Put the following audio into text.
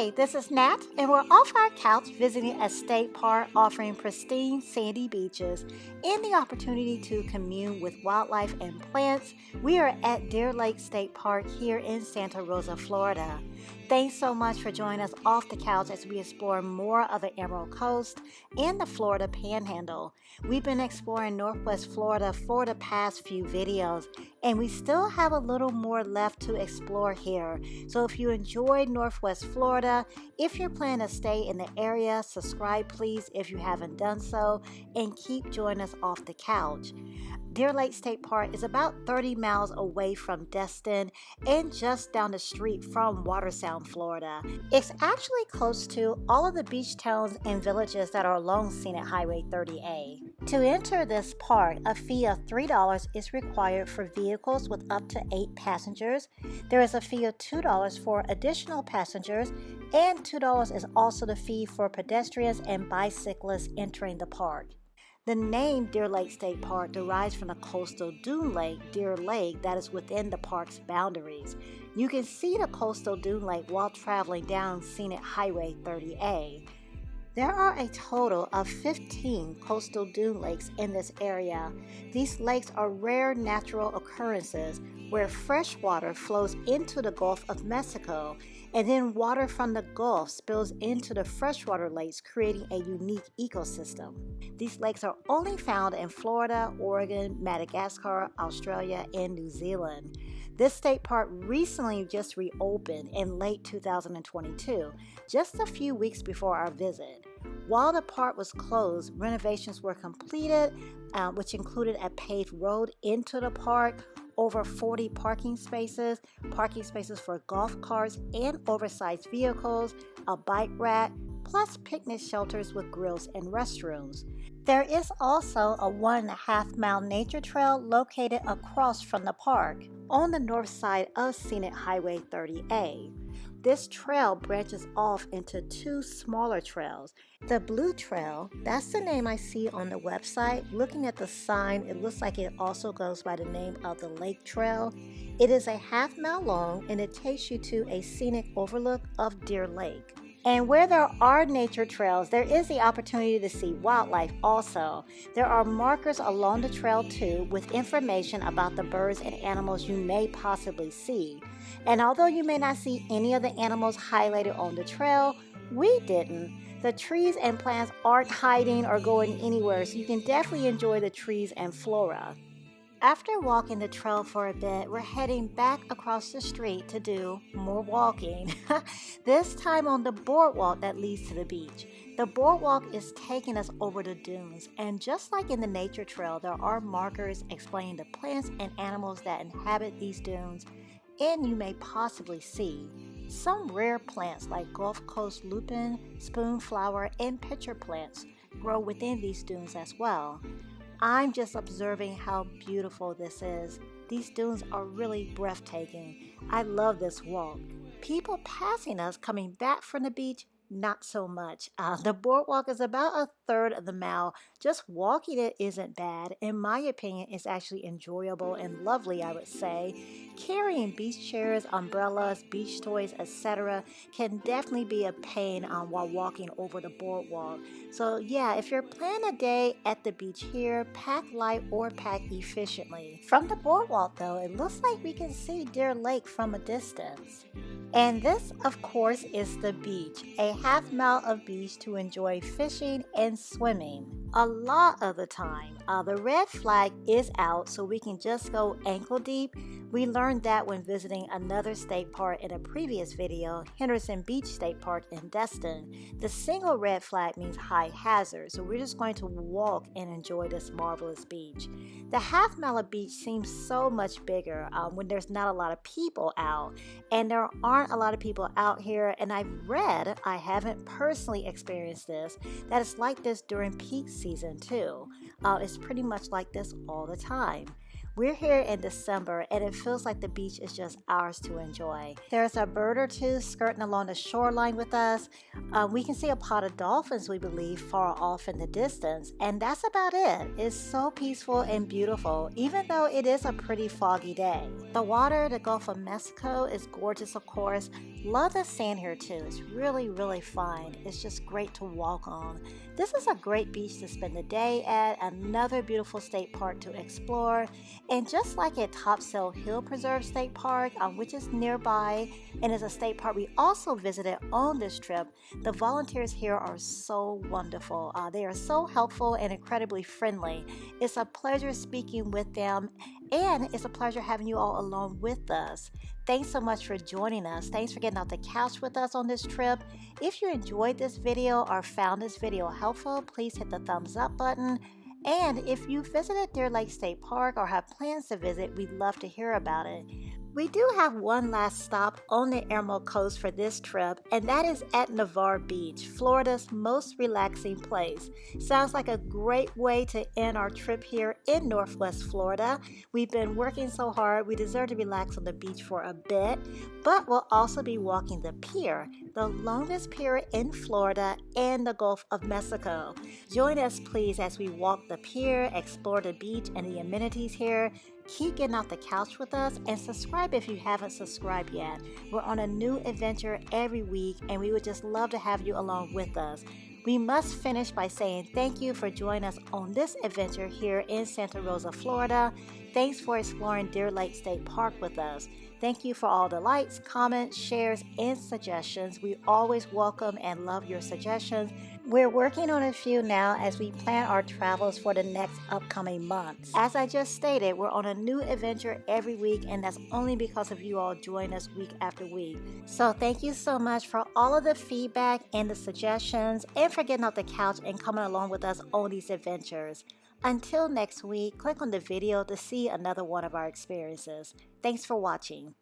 Hey, this is Nat, and we're off our couch visiting a state park offering pristine sandy beaches and the opportunity to commune with wildlife and plants. We are at Deer Lake State Park here in Santa Rosa, Florida. Thanks so much for joining us off the couch as we explore more of the Emerald Coast and the Florida Panhandle. We've been exploring Northwest Florida for the past few videos, and we still have a little more left to explore here. So if you enjoyed Northwest Florida, if you're planning to stay in the area, subscribe please if you haven't done so, and keep joining us off the couch. Deer Lake State Park is about 30 miles away from Destin and just down the street from Watersound, Florida. It's actually close to all of the beach towns and villages that are along Scenic Highway 30A. To enter this park, a fee of $3 is required for vehicles with up to 8 passengers. There is a fee of $2 for additional passengers, and $2 is also the fee for pedestrians and bicyclists entering the park. The name Deer Lake State Park derives from the coastal dune lake, Deer Lake, that is within the park's boundaries. You can see the coastal dune lake while traveling down Scenic Highway 30A. There are a total of 15 coastal dune lakes in this area. These lakes are rare natural occurrences where fresh water flows into the Gulf of Mexico, and then water from the Gulf spills into the freshwater lakes, creating a unique ecosystem. These lakes are only found in Florida, Oregon, Madagascar, Australia, and New Zealand. This state park recently just reopened in late 2022, just a few weeks before our visit. While the park was closed, renovations were completed, which included a paved road into the park, over 40 parking spaces for golf carts and oversized vehicles, a bike rack, plus picnic shelters with grills and restrooms. There is also a 1.5 mile nature trail located across from the park on the north side of Scenic Highway 30A. This trail branches off into 2 smaller trails. The Blue Trail, that's the name I see on the website. Looking at the sign, it looks like it also goes by the name of the Lake Trail. It is a 1/2 mile long, and it takes you to a scenic overlook of Deer Lake. And where there are nature trails, there is the opportunity to see wildlife also. There are markers along the trail too, with information about the birds and animals you may possibly see. And although you may not see any of the animals highlighted on the trail, we didn't. The trees and plants aren't hiding or going anywhere, so you can definitely enjoy the trees and flora. After walking the trail for a bit, we're heading back across the street to do more walking, this time on the boardwalk that leads to the beach. The boardwalk is taking us over the dunes, and just like in the nature trail, there are markers explaining the plants and animals that inhabit these dunes, and you may possibly see some rare plants like Gulf Coast lupin, spoonflower, and pitcher plants grow within these dunes as well. I'm just observing how beautiful this is. These dunes are really breathtaking. I love this walk. People passing us coming back from the beach, not so much. The boardwalk is about 1/3 of the mile. Just walking it isn't bad. In my opinion, it's actually enjoyable and lovely, I would say. Carrying beach chairs, umbrellas, beach toys, etc. can definitely be a pain while walking over the boardwalk. So yeah, if you're planning a day at the beach here, pack light or pack efficiently. From the boardwalk though, it looks like we can see Deer Lake from a distance. And this, of course, is the beach, a 1/2 mile of beach to enjoy fishing and swimming. A lot of the time, the red flag is out, so we can just go ankle deep. We learned that when visiting another state park in a previous video, Henderson Beach State Park in Destin. The single red flag means high hazard, so we're just going to walk and enjoy this marvelous beach. The 1/2 mile of beach seems so much bigger when there's not a lot of people out, and there aren't a lot of people out here, and I've read, I haven't personally experienced this, that it's like this during peak season too. It's pretty much like this all the time. We're here in December and it feels like the beach is just ours to enjoy. There's a bird or two skirting along the shoreline with us. We can see a pod of dolphins, we believe, far off in the distance, and that's about it. It's so peaceful and beautiful, even though it is a pretty foggy day. The water, the Gulf of Mexico, is gorgeous, of course. Love the sand here too. It's really, really fine. It's just great to walk on. This is a great beach to spend the day at, another beautiful state park to explore. And just like at Topsail Hill Preserve State Park, which is nearby and is a state park we also visited on this trip, the volunteers here are so wonderful. They are so helpful and incredibly friendly. It's a pleasure speaking with them, and it's a pleasure having you all along with us. Thanks so much for joining us. Thanks for getting off the couch with us on this trip. If you enjoyed this video or found this video helpful, please hit the thumbs up button. And if you visited Deer Lake State Park or have plans to visit, we'd love to hear about it. We do have one last stop on the Emerald Coast for this trip, and that is at Navarre Beach, Florida's most relaxing place. Sounds like a great way to end our trip here in Northwest Florida. We've been working so hard, we deserve to relax on the beach for a bit, but we'll also be walking the pier, the longest pier in Florida and the Gulf of Mexico. Join us please as we walk the pier, explore the beach and the amenities here. Keep getting off the couch with us and subscribe if you haven't subscribed yet. We're on a new adventure every week and we would just love to have you along with us. We must finish by saying thank you for joining us on this adventure here in Santa Rosa, Florida. Thanks for exploring Deer Lake State Park with us. Thank you for all the likes, comments, shares, and suggestions. We always welcome and love your suggestions. We're working on a few now as we plan our travels for the next upcoming months. As I just stated, we're on a new adventure every week, and that's only because of you all joining us week after week. So thank you so much for all of the feedback and the suggestions, and for getting off the couch and coming along with us on these adventures. Until next week, click on the video to see another one of our experiences. Thanks for watching.